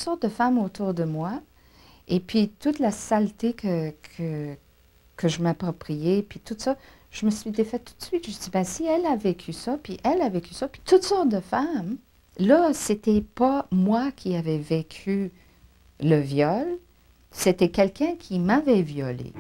sortes de femmes autour de moi, et puis toute la saleté que je m'appropriais, puis tout ça, je me suis défaite tout de suite. Je me suis dit, ben, si elle a vécu ça, puis elle a vécu ça, puis toutes sortes de femmes, là, c'était pas moi qui avais vécu le viol, c'était quelqu'un qui m'avait violée.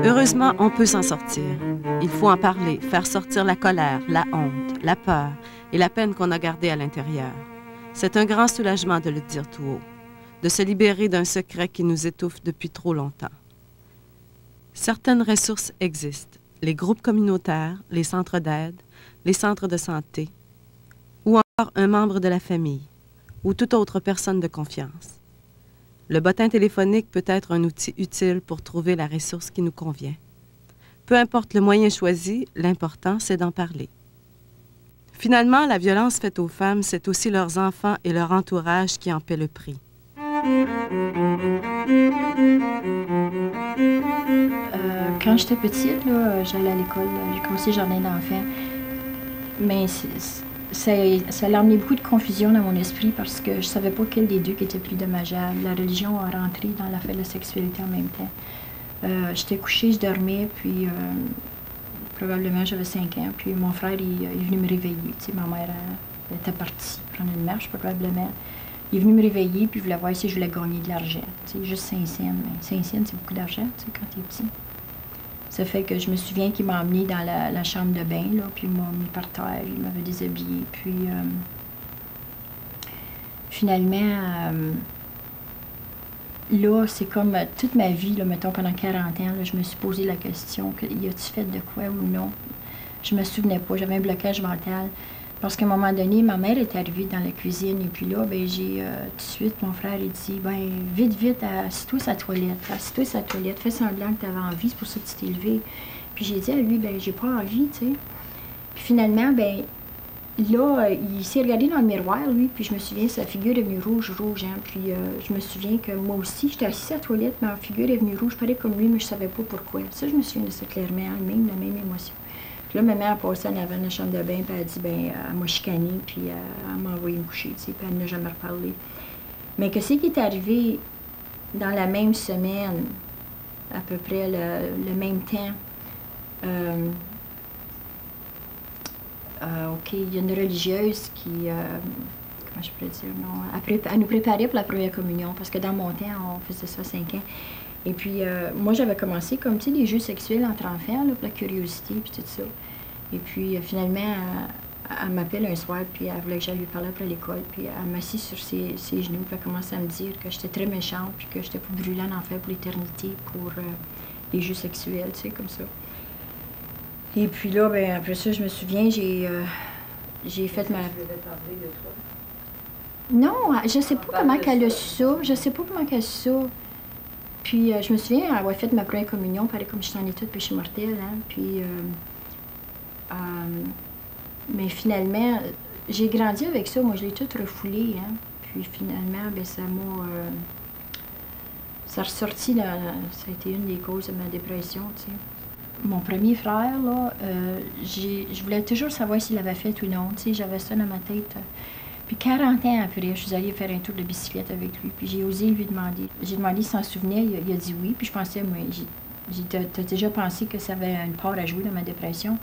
Heureusement, on peut s'en sortir. Il faut en parler, faire sortir la colère, la honte, la peur et la peine qu'on a gardée à l'intérieur. C'est un grand soulagement de le dire tout haut, de se libérer d'un secret qui nous étouffe depuis trop longtemps. Certaines ressources existent, les groupes communautaires, les centres d'aide, les centres de santé, ou encore un membre de la famille, ou toute autre personne de confiance. Le bottin téléphonique peut être un outil utile pour trouver la ressource qui nous convient. Peu importe le moyen choisi, l'important, c'est d'en parler. Finalement, la violence faite aux femmes, c'est aussi leurs enfants et leur entourage qui en paient le prix. Quand j'étais petite, j'allais à l'école, j'ai commencé le jardin d'enfants. Mais ça a amené beaucoup de confusion dans mon esprit parce que je savais pas quel des deux qui était plus dommageable. La religion a rentré dans l'affaire de la sexualité en même temps. J'étais couchée, je dormais, puis probablement j'avais 5 ans. Puis mon frère il est venu me réveiller. Tu sais, ma mère était partie prendre une marche probablement. Il est venu me réveiller, puis il voulait voir si je voulais gagner de l'argent. Tu sais, juste 5 cents. Mais 5 cents, c'est beaucoup d'argent, tu sais, quand t'es petit. Ça fait que je me souviens qu'il m'a emmenée dans la chambre de bain, là, puis il m'a mis par terre, il m'avait déshabillée. Puis finalement, là, c'est comme toute ma vie, là, mettons pendant 40 ans, là, je me suis posé la question, y a-tu fait de quoi ou non? Je me souvenais pas, j'avais un blocage mental. Parce qu'à un moment donné, ma mère est arrivée dans la cuisine et puis là, ben j'ai tout de suite, mon frère, il dit, ben vite, vite, assis-toi sa toilette, fais semblant que tu avais envie, c'est pour ça que tu t'es levé. Puis j'ai dit à lui, ben j'ai pas envie, tu sais. Puis finalement, ben là, il s'est regardé dans le miroir, lui, puis je me souviens, sa figure est venue rouge, hein. Puis je me souviens que moi aussi, j'étais assise à la toilette, ma figure est venue rouge, pareil comme lui, mais je savais pas pourquoi. Ça, je me souviens de ça clairement, la même émotion. Puis là, ma mère a passé en avant de la chambre de bain, puis elle a dit, ben elle m'a chicané, puis elle m'a envoyé me coucher, tu sais, puis elle n'a jamais reparlé. Mais qu'est-ce qui est arrivé dans la même semaine, à peu près le même temps? OK, il y a une religieuse qui, comment je pourrais dire, non, elle nous préparait pour la première communion, parce que dans mon temps, on faisait ça 5 ans. Et puis, moi, j'avais commencé comme, tu sais, des jeux sexuels entre enfants, là, pour la curiosité, puis tout ça. Et puis, finalement, elle m'appelle un soir, puis elle voulait que j'aille lui parler après l'école, puis elle m'assit sur ses genoux, puis elle commence à me dire que j'étais très méchante, puis que j'étais pour brûler en enfer pour l'éternité, pour les jeux sexuels, tu sais, comme ça. Et puis là, ben après ça, je me souviens, j'ai fait ma... Non, je sais pas comment qu'elle a su ça, Puis je me souviens avoir fait ma première communion, pareil comme j'étais en état de péché mortel, hein, puis... mais finalement, j'ai grandi avec ça, moi je l'ai tout refoulé, hein, puis finalement, ben ça m'a... ça a ressorti, ça a été une des causes de ma dépression, tu sais. Mon premier frère, là, je voulais toujours savoir s'il l'avait fait ou non, tu sais, j'avais ça dans ma tête. Puis 40 ans après, je suis allée faire un tour de bicyclette avec lui, puis j'ai osé lui demander. J'ai demandé s'il s'en souvenait, il a dit oui, puis je pensais, moi, t'as déjà pensé que ça avait une part à jouer dans ma dépression?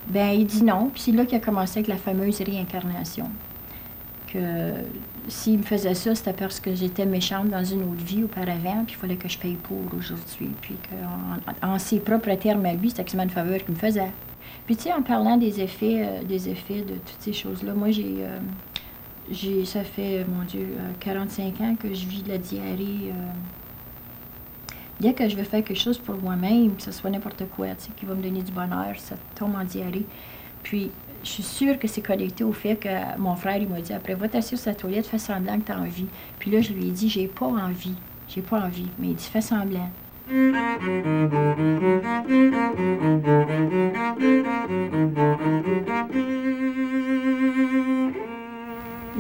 Ben il dit non, puis c'est là qu'il a commencé avec la fameuse réincarnation. Que s'il me faisait ça, c'était parce que j'étais méchante dans une autre vie auparavant, puis il fallait que je paye pour aujourd'hui. Puis qu'en ses propres termes à lui, c'était quasiment une faveur qu'il me faisait. Puis tu sais, en parlant des effets de toutes ces choses-là, moi ça fait, mon Dieu, 45 ans que je vis de la diarrhée Dès que je veux faire quelque chose pour moi-même, que ce soit n'importe quoi, tu sais, qui va me donner du bonheur, ça tombe en diarrhée. Puis, je suis sûre que c'est connecté au fait que mon frère, il m'a dit, après, va t'asseoir sur la toilette, fais semblant que tu as envie. Puis là, je lui ai dit, j'ai pas envie. J'ai pas envie. Mais il dit, fais semblant.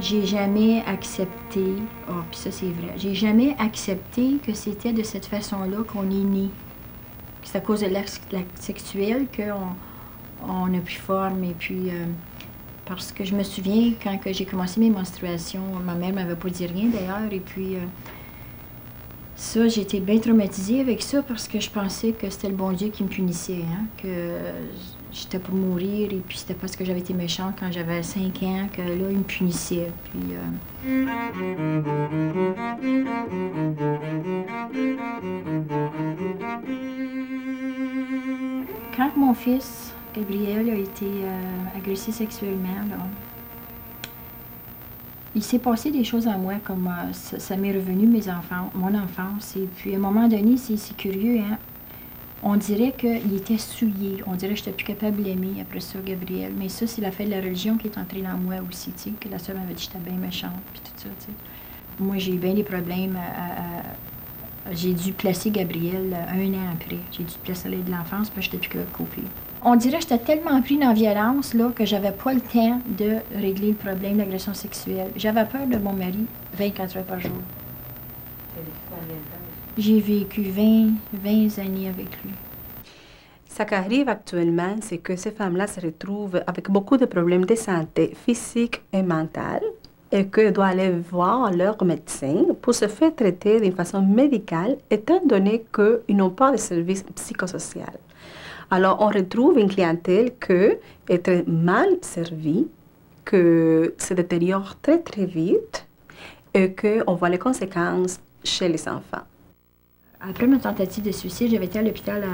J'ai jamais accepté, oh, puis ça c'est vrai, j'ai jamais accepté que c'était de cette façon-là qu'on est né. C'est à cause de l'acte sexuel qu'on a pris forme. Et puis, parce que je me souviens, quand j'ai commencé mes menstruations, ma mère ne m'avait pas dit rien d'ailleurs. Et puis, ça, j'étais bien traumatisée avec ça parce que je pensais que c'était le bon Dieu qui me punissait, hein, que j'étais pour mourir. Et puis, c'était parce que j'avais été méchante quand j'avais 5 ans que là, il me punissait. Puis, quand mon fils, Gabriel, a été agressé sexuellement, là, il s'est passé des choses en moi, comme ça m'est revenu, mon enfance. Et puis, à un moment donné, c'est curieux, hein? On dirait qu'il était souillé. On dirait que je n'étais plus capable de l'aimer après ça, Gabriel. Mais ça, c'est l'affaire de la religion qui est entrée dans moi aussi, tu sais, que la sœur m'avait dit que j'étais bien méchante, puis tout ça, tu sais. Moi, j'ai eu bien des problèmes. J'ai dû placer Gabriel 1 an après. J'ai dû placer l'aide de l'enfance parce que je n'étais plus capable de couper. On dirait que j'étais tellement pris dans la violence là, que j'avais pas le temps de régler le problème d'agression sexuelle. J'avais peur de mon mari 24 heures par jour. J'ai vécu 20 années avec lui. Ce qui arrive actuellement, c'est que ces femmes-là se retrouvent avec beaucoup de problèmes de santé physique et mentale et qu'elles doivent aller voir leur médecin pour se faire traiter d'une façon médicale, étant donné qu'ils n'ont pas de service psychosocial. Alors, on retrouve une clientèle qui est très mal servie, que se détériore très très vite et qu'on voit les conséquences chez les enfants. Après ma tentative de suicide, j'avais été à l'hôpital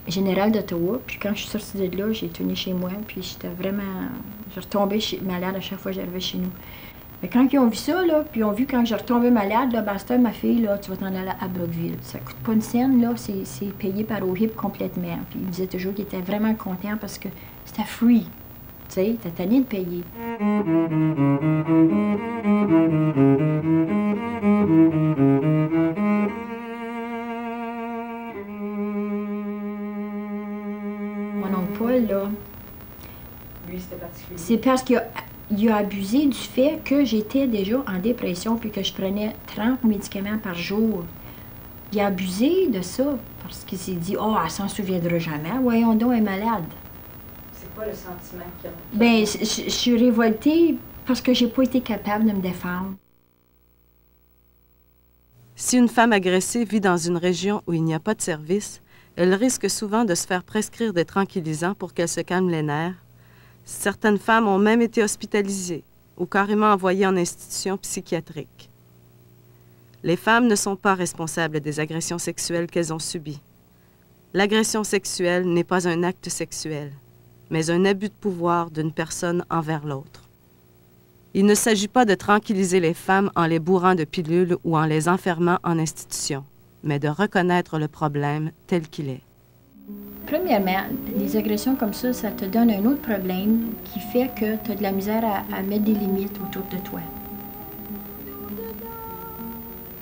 général d'Ottawa. Puis quand je suis sortie de là, j'ai tourné chez moi. Puis j'étais vraiment... Je retombais malade à chaque fois que j'arrivais chez nous. Mais quand ils ont vu ça, là, puis ils ont vu quand je retombais malade, là, basta, ma fille, là, tu vas t'en aller à Brockville. Ça coûte pas une scène, là, c'est payé par OHIP complètement. Puis ils disaient toujours qu'ils étaient vraiment contents parce que c'était free. Tu sais, t'as tanné de payer. Mon oncle Paul, là, c'est parce qu'il a abusé du fait que j'étais déjà en dépression puis que je prenais 30 médicaments par jour. Il a abusé de ça parce qu'il s'est dit « Oh, elle s'en souviendra jamais. Voyons donc, elle est malade. » C'est quoi le sentiment qu'il y a? Bien, je suis révoltée parce que j'ai pas été capable de me défendre. Si une femme agressée vit dans une région où il n'y a pas de service, elle risque souvent de se faire prescrire des tranquillisants pour qu'elle se calme les nerfs. Certaines femmes ont même été hospitalisées ou carrément envoyées en institution psychiatrique. Les femmes ne sont pas responsables des agressions sexuelles qu'elles ont subies. L'agression sexuelle n'est pas un acte sexuel, mais un abus de pouvoir d'une personne envers l'autre. Il ne s'agit pas de tranquilliser les femmes en les bourrant de pilules ou en les enfermant en institution, mais de reconnaître le problème tel qu'il est. Premièrement, les agressions comme ça te donne un autre problème qui fait que tu as de la misère à mettre des limites autour de toi.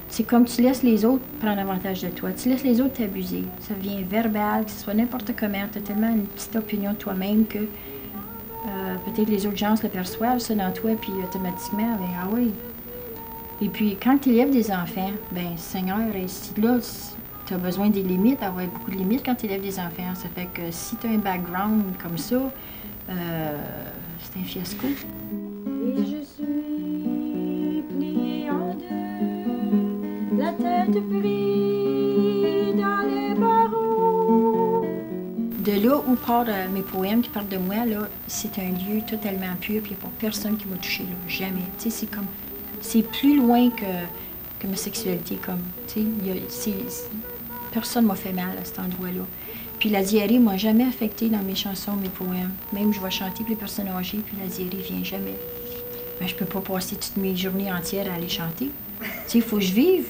C'est comme tu laisses les autres prendre avantage de toi, tu laisses les autres t'abuser. Ça devient verbal, que ce soit n'importe comment, tu as tellement une petite opinion de toi-même que peut-être les autres gens le perçoivent ça dans toi, puis automatiquement, ben ah oui. Et puis quand tu élèves des enfants, ben Seigneur, là, tu as besoin des limites, d'avoir beaucoup de limites quand tu élèves des enfants. Ça fait que si tu as un background comme ça, c'est un fiasco. Et je suis pliée en deux, la tête prise dans les barreaux. De là où partent mes poèmes qui parlent de moi, là, c'est un lieu totalement pur, puis il n'y a pas personne qui m'a touchée là, jamais. Tu sais, c'est comme, c'est plus loin que ma sexualité, comme, tu sais, personne ne m'a fait mal à cet endroit-là. Puis la diarrhée ne m'a jamais affectée dans mes chansons, mes poèmes. Même je vais chanter pour les personnes âgées, puis la diarrhée ne vient jamais. Mais je ne peux pas passer toutes mes journées entières à aller chanter. Tu sais, il faut que je vive.